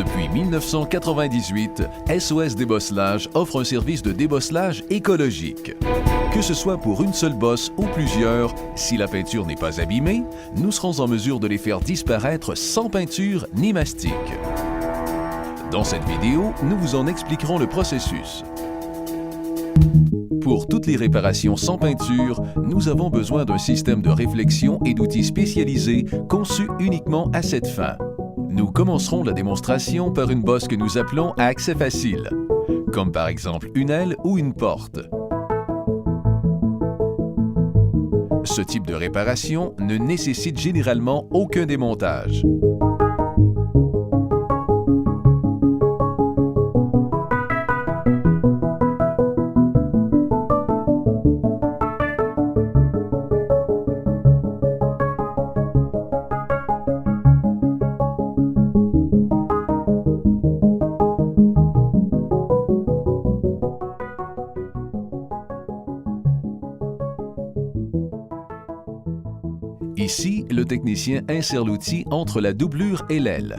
Depuis 1998, SOS Débosselage offre un service de débosselage écologique. Que ce soit pour une seule bosse ou plusieurs, si la peinture n'est pas abîmée, nous serons en mesure de les faire disparaître sans peinture ni mastic. Dans cette vidéo, nous vous en expliquerons le processus. Pour toutes les réparations sans peinture, nous avons besoin d'un système de réflexion et d'outils spécialisés conçus uniquement à cette fin. Nous commencerons la démonstration par une bosse que nous appelons à accès facile, comme par exemple une aile ou une porte. Ce type de réparation ne nécessite généralement aucun démontage. Ici, le technicien insère l'outil entre la doublure et l'aile.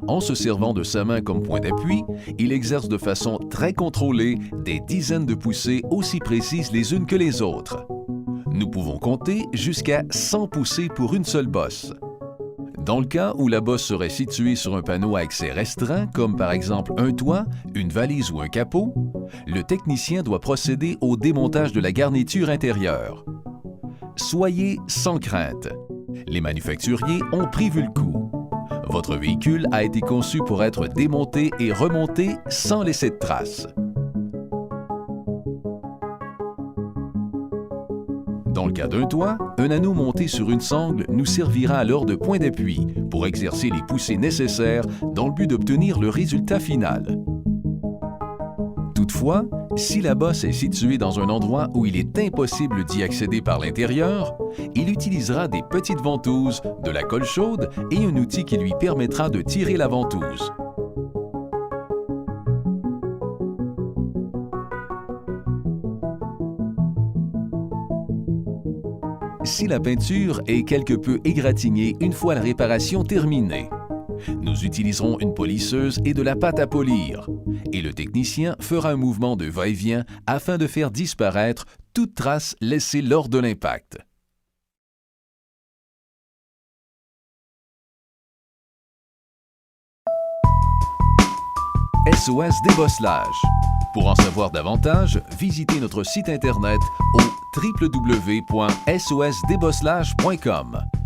En se servant de sa main comme point d'appui, il exerce de façon très contrôlée des dizaines de poussées aussi précises les unes que les autres. Nous pouvons compter jusqu'à 100 poussées pour une seule bosse. Dans le cas où la bosse serait située sur un panneau à accès restreint, comme par exemple un toit, une valise ou un capot, le technicien doit procéder au démontage de la garniture intérieure. Soyez sans crainte. Les manufacturiers ont prévu le coup. Votre véhicule a été conçu pour être démonté et remonté sans laisser de traces. Dans le cas d'un toit, un anneau monté sur une sangle nous servira alors de point d'appui pour exercer les poussées nécessaires dans le but d'obtenir le résultat final. Toutefois, si la bosse est située dans un endroit où il est impossible d'y accéder par l'intérieur, il utilisera des petites ventouses, de la colle chaude et un outil qui lui permettra de tirer la ventouse. Si la peinture est quelque peu égratignée une fois la réparation terminée, nous utiliserons une polisseuse et de la pâte à polir, et le technicien fera un mouvement de va-et-vient afin de faire disparaître toute trace laissée lors de l'impact. SOS Débosselage. Pour en savoir davantage, visitez notre site internet au www.sosdébosselage.com.